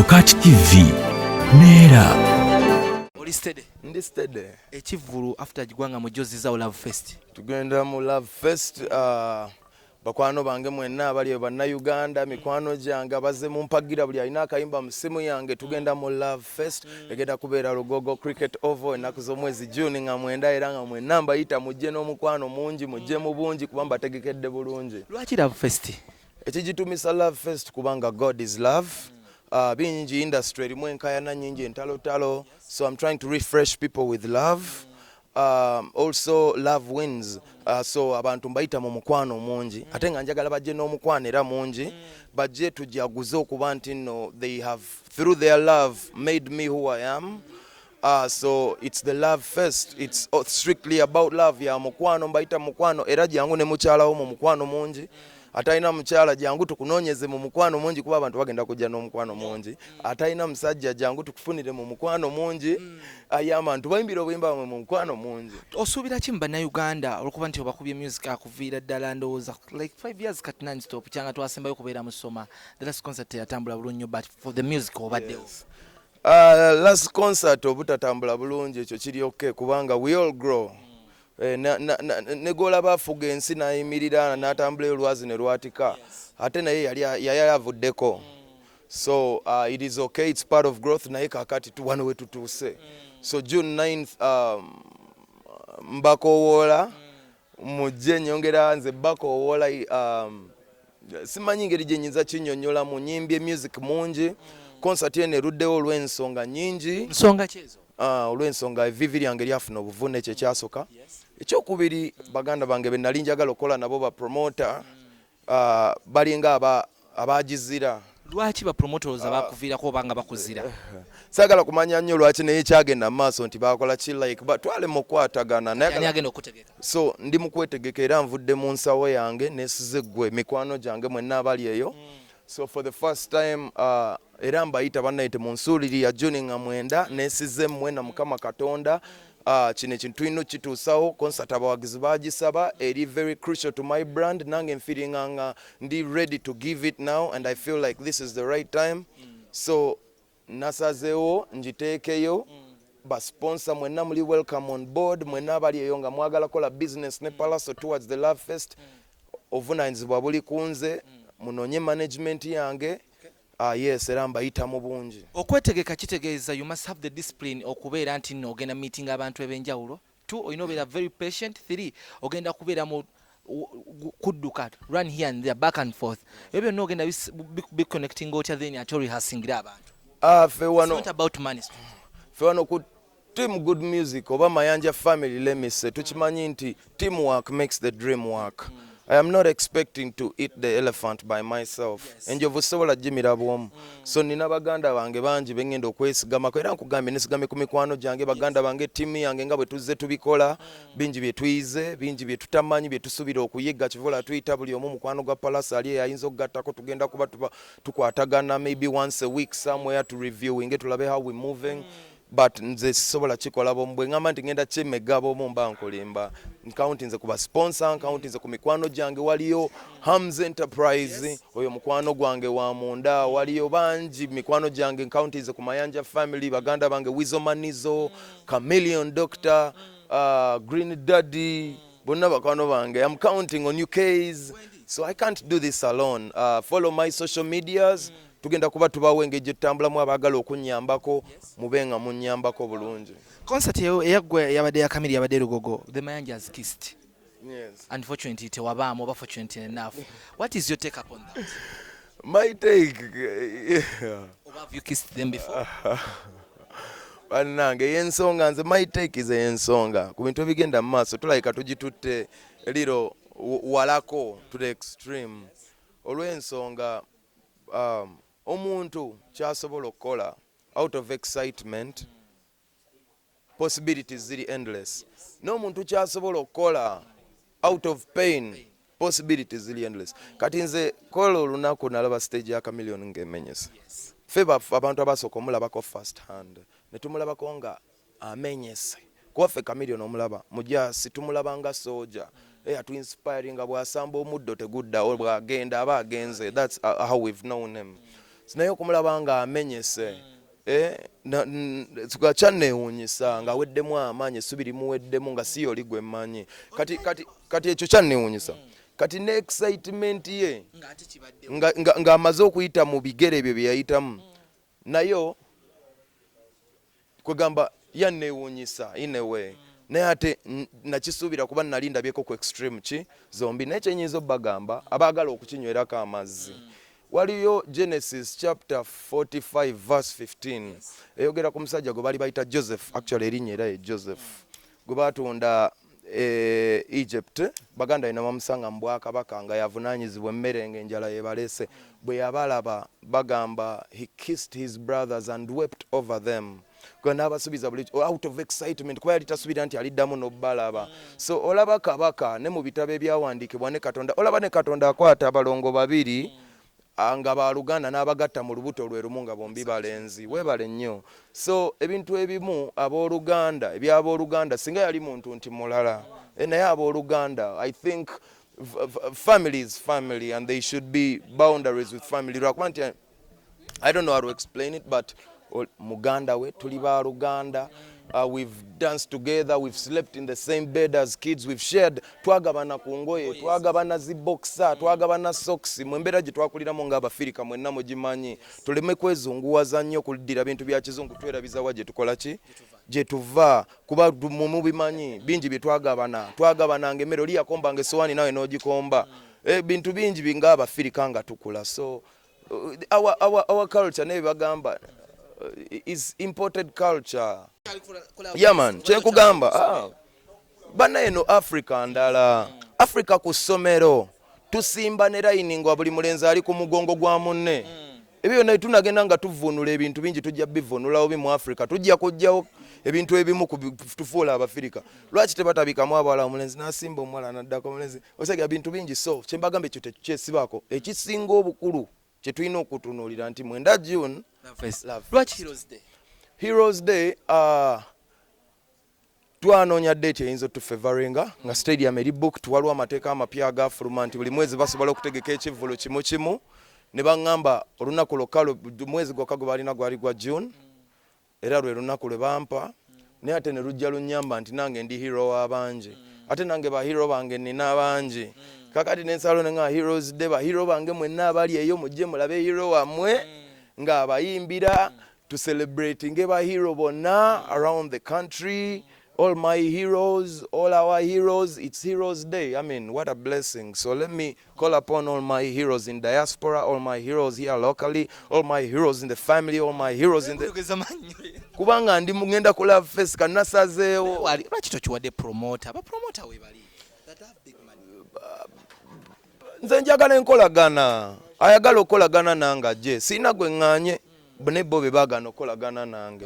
BOCAT TV Neera Olistede ndistede ekivulu after Gwanga Mujje za Love Fest tugenda mu Love Fest bakwano bange mwenna abali bannayuganda mikwano gyange abaze mu mpagira buli alina akayimba mu simu yange tugenda mu Love Fest egenda kubeera Lugogo Cricket Oval ennaku z'omwezi June nga mwenda era nga mwenna mbayita mujje n'omukwano mungi mujje mu bungi kuba mbategekedde bulungi. Lwaki Love Fest? Ekigitumisa Love Fest kubanga God is love. Bingi industry erimu enkayana nyingi entalo, so I'm trying to refresh people with love. Also love wins, so abantu mbayita mu mukwano mungi ate nga njagala bajje n'omukwano era mungi bajje tujaguze okuba nti no they have through their love made me who I am. So it's the Love Fest, it's strictly about love ya mukwano mbayita mukwano era jangu ne mukyalawo mu mukwano mungi ataina mukyala jangu tukunoonyeze mu mukwano mungi kuba abantu bagenda kujja n'omukwano mungi ataina musajja jangu tukufunire mu mukwano mungi ayamantu bayimbira obuyimba mu mukwano mungi. Osuubira ki mu bannayuganda olwokuba nti obakubye music akuviira ddala ndowooza like 5 years kat non-stop kyanga twasembayo kubeera mu Soma the last concert yatambula bulungi but for the music obaddewo? Last concert obutatambula bulungi ekyo kiri okay kubanga we all grow. Negola bafuga ensi nayimirira n'atambula olwazi ne lwatika ate naye yali yavuddeko, so it is okay, it's part of growth naye kakati tuwano we tutuuse. So June 9th mbakowoola mujje nyongera nze bakowoola simanyi ngeri gye nyinza kinnyonnyola mu nyimbye music mungi concert eno eruddewo olw'ensonga nyingi. Nsonga kyezo? Olw'ensonga evvivi lyange lyafuna obuvune ekyo ekyasoka. Ekyokubiri baganda bange be nali njagala okukola nabo ba promoter balinga abagizira. Lwaki ba promoters abakuviirako obanga bakuzira? Sagala kumanya nnyo lwaki naye kyagenda mu maaso nti bakola ki like twale mu kwatagana naye agenda okutegeka. So ndi mu kwetegeka era nvudde mu nsawo yange nesize ggwe mikwano gyange mwenna abali eyo. So for the first time era mbayita bannayite mu nsuuliri ya June nga mwenda nesize mwena Mukama Katonda. Kino ekintu tulina kituusawo concert abawagizi bagisaba eri very crucial to my brand nange feeling nga ndi ready to give it now and I feel like this is the right time. So nasazeewo njiteekeyo ba sponsor mwenna muli welcome on board mwenna abali eyo nga mwagala kola business ne Pallaso towards the Love Fest ovunaanyizibwa buli kunze munoonye management yange. Yes, era mbayita mu bungi. Okwetegeka kitegeeza you must have the discipline okubeera nti nno ogenda meeting abantu eb'enjawulo. 2 olina obeera very patient. 3 ogenda kubeera mu kudduka run here and there back and forth. Ebyo byonna ogenda be connecting otya then ate rehearsingira abantu. Fe wano. It's not about money. Fe wano ku team good music oba Mayanja family let me say tukimanyi nti teamwork makes the dream work. I am not expecting to eat the elephant by myself. Enjovu sobola jimira bwomu. So nina baganda bange bangi bengenda okwesigamako era nkugambye nesigamye ku mikwano gyange baganda bange timu yange nga bwe tuzze tubikola bingi bye tuyize bingi bye tutamanyi bye tusuubira okuyiga kivula tuyita buli omu mukwano gwa Pallaso ali ayinza okugattako tugenda kuba tukwatagana maybe once a week somewhere to reviewing tulabe how we moving. But nze sobola kikola bombwe ngamba nti ngenda kyemegabo mu mba nkolimba nkaunti nze kuba sponsor nkaunti nze ku mikwano gyange waliyo Hams Enterprise oyo mukwano gwange wa munda waliyo bangi mikwano gyange nkaunti nze ku Mayanja family baganda bange Wizomanizo Chameleon Doctor Green Daddy bonna bakwano bange. I'm counting on you guys, so I can't do this alone. Follow my social medias. Tugenda kuba tubawo engejje tutambulamu abagala okunnyambako mubenga munnyambako bulungi. Concert eyaggwe yabadde ya Kamili yabadde Lugogo. The Mayanjas kissed. Yes. Unfortunately tewabaamu oba fortunate enough. What is your take up on that? My take Or have you kissed them before? Bannange y'ensonga nze my take is y'ensonga ku bintu ebigenda mu maaso tulayika tugitutte liro walako to the extreme olw'ensonga omuntu kyasobola okukola out of excitement possibilities ziri endless. N'omuntu kyasobola okukola out of pain possibilities ziri endless. Kati nze kola olunaku nalaba stage ya Chameleon ng'emenyese. Ffe abantu abasooka omulabako first hand ne tumulabako nga amenyese kuba ffe Chameleon omulaba mujaasi tumulaba nga soja to inspiring bw'asamba omuddo teguddawo bw'agenda aba agenze. That's how we've known him. sinaye okumulaba nga amenyese kyanneewuunyisa nga aweddemu amaanyi essubi limuweddemu nga si yoli gwe mmanyi kati ekyo kyanneewuunyisa kati ne excitement ye ng'amaze okuyita mu bigere ebyo bye yayitamu nayo kwegamba yanneewuunyisa in a way naye ate nakisuubira kuba nali ndabyeko ku extreme ki zombi naye kyenyinza obbagamba abaagala okukinywerako amazzi waliyo Genesis chapter 45 verse 15 eyogera ku musajja gwe bali bayita Joseph, actually erinnya era ye Joseph gwe baatunda Egypt baganda ina bamusanga mu bwakabaka nga yavunaanyizibwa emmere ng'enjala yebalese bwe yabalaba bagamba he kissed his brothers and wept over them n'abasubiza buli out of excitement kuba yali tasubira nti aliddamu n'obbalaba so olaba kabaka ne mu bitabo ebyawandiikibwa ne Katonda olaba ne Katonda akwata abalongo babiri nga baluganda n'abagatta mu lubuto lwe lumu nga bombi balenzi weebale nnyo so ebintu ebimu abooluganda ebyabooluganda singa yali muntu nti mulala naye abooluganda I think family is family and they should be boundaries with family lwakuba nti I don't know how to explain it but muganda we tuli baluganda we've danced together, we've slept in the same bed as kids, we've shared twagabana ku ngoye twagabana ziboxa twagabana socks mwembeera gye twakuliramu ng'Abafirika mwenna mugimanyi tuleme kwezunguwaza nnyo kuddira bintu bya kizungu twerabizawa gye tukola ki gye tuva kuba mubimanyi bingi bye twagabananga emmere oli yakombanga essowaani nawe n'ogikomba bintu bingi ng'Abafirika nga tukula so our culture ne bagamba is imported culture. Yeah man, kyekugamba bana eno Africa ndala Africa ku ssomero tusimba ne line ngo buli mulenzi ali ku mugongo gwa munne ebyo byonna tunagenda nga tuvunula ebintu bingi tujja bivunulawo bi mu Africa tujja kujjawo ebintu ebimu tufuula Abafirika lwaki tebatabikamu abawala omulenzi n'asimba omuwala naddako omulenzi osega bintu bingi so kyembagamba ekyo tekyesibako ekisinga obukulu kye tulina okutunuulira nti 9 June lwaki Heroes Day twanoonya date eyinza otufavoringa nga stadium eri booked waliwo amateeka amapya agafuluma nti buli mwezi basobola okutegeka ekivvulu kimu ne baŋŋamba olunaku lokalo mwezi gwokka gwe balina gwali gwa June era lwe lunaku lwe bampa naye ate ne lujja lunnyamba nti nange ndi hero w'abangi ate nange bahero bange nina abangi kakati nensalo nga Heroes Day bahero bange mwenna abali eyo mujje mulabe hero wammwe nga abayimbira to celebrating eba hero bonna around the country, all my heroes, all our heroes. It's Heroes Day. I mean, what a blessing. So let me call upon all my heroes in diaspora, all my heroes here locally, all my heroes in the family, all my heroes in the kubanga ndi mugenda ku Love Fest kanasazeewo lwaki tokiwadde promoter abapromoter we bali that have big money nze njagala enkolagana ayagala okolagana nange je sina gwe ŋŋaanye ne bo be baagana okolagana nange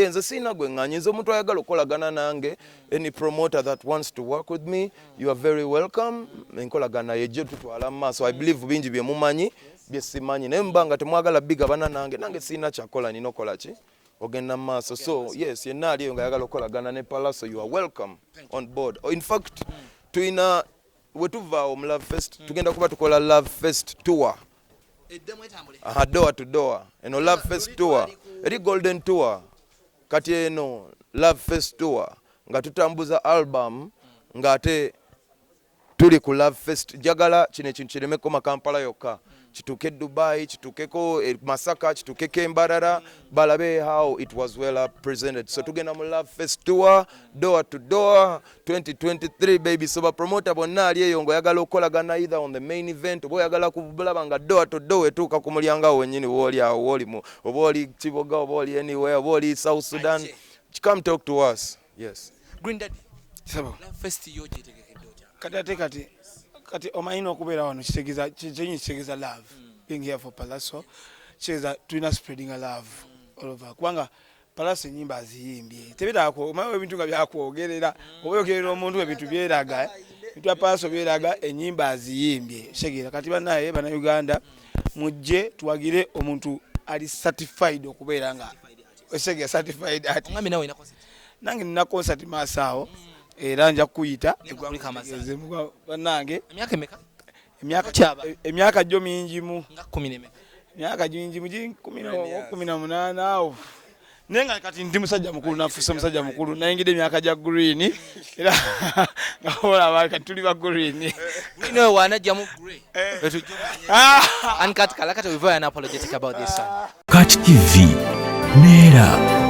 nze sina gwe ŋŋaanye nze omuntu ayagala okolagana nange any promoter that wants to work with me you are very welcome enkolagana yejjo tutwala mu maaso I believe bingi bye mumanyi bye simanyi naye mbanga temwagala bigabana nange sina kyakola nina okola ki ogenda mu maaso so yes yenna aliyo nga ayagala okolagana ne Pallaso you are welcome on board in fact tuyina wetuvaawo mu Love Fest tugenda kuba tukola Love Fest tour door to door eno Love Fest tour eri golden tour kati eno Love Fest tour nga tutambuza album nga ate tuli ku Love Fest jagala kino ekintu kiremeko makampala yokka kituuke Dubai kituukeko Masaka kituukeko Mbarara balabe how it was well presented so tugenda mu Love Fest tour door to door 2023 baby so promoter bonna ali eyo ngoyagala okolagana either on the main event oba oyagala kubulaba nga door to door etuuka ku mulyango awo wennyini wooli awo wooli oba oli Kiboga oba oli anywhere oba oli South Sudan come talk to us yes Green Daddy Love Fest yo gyetegekedde kati omayina okubeera wano kitegeeza love being here for Pallaso kitegeeza tulina spreading a love all over kubanga Pallaso ennyimba aziyimbye tebiraako omanyi ebintu nga byakwogerera oba oyogerera omuntu ebintu byeraga ebintu bya Pallaso byeraga ennyimba aziyimbye kitegeeza kati bannaye bannayuganda mujje tuwagire omuntu ali certified okubeera nga kitegeeza certified ati nange nina concert maaso awo era nja kuyita bannange emyaka gyo mingimu myaka jinji muji 18 awo nenga kati ndi musajja mukulu nafuuse musajja mukulu nayingidde emyaka gya green era ngaola baka tuli ba green no wana jamu grey and kat kala kata we very apologetic about this one BOCAT TV neera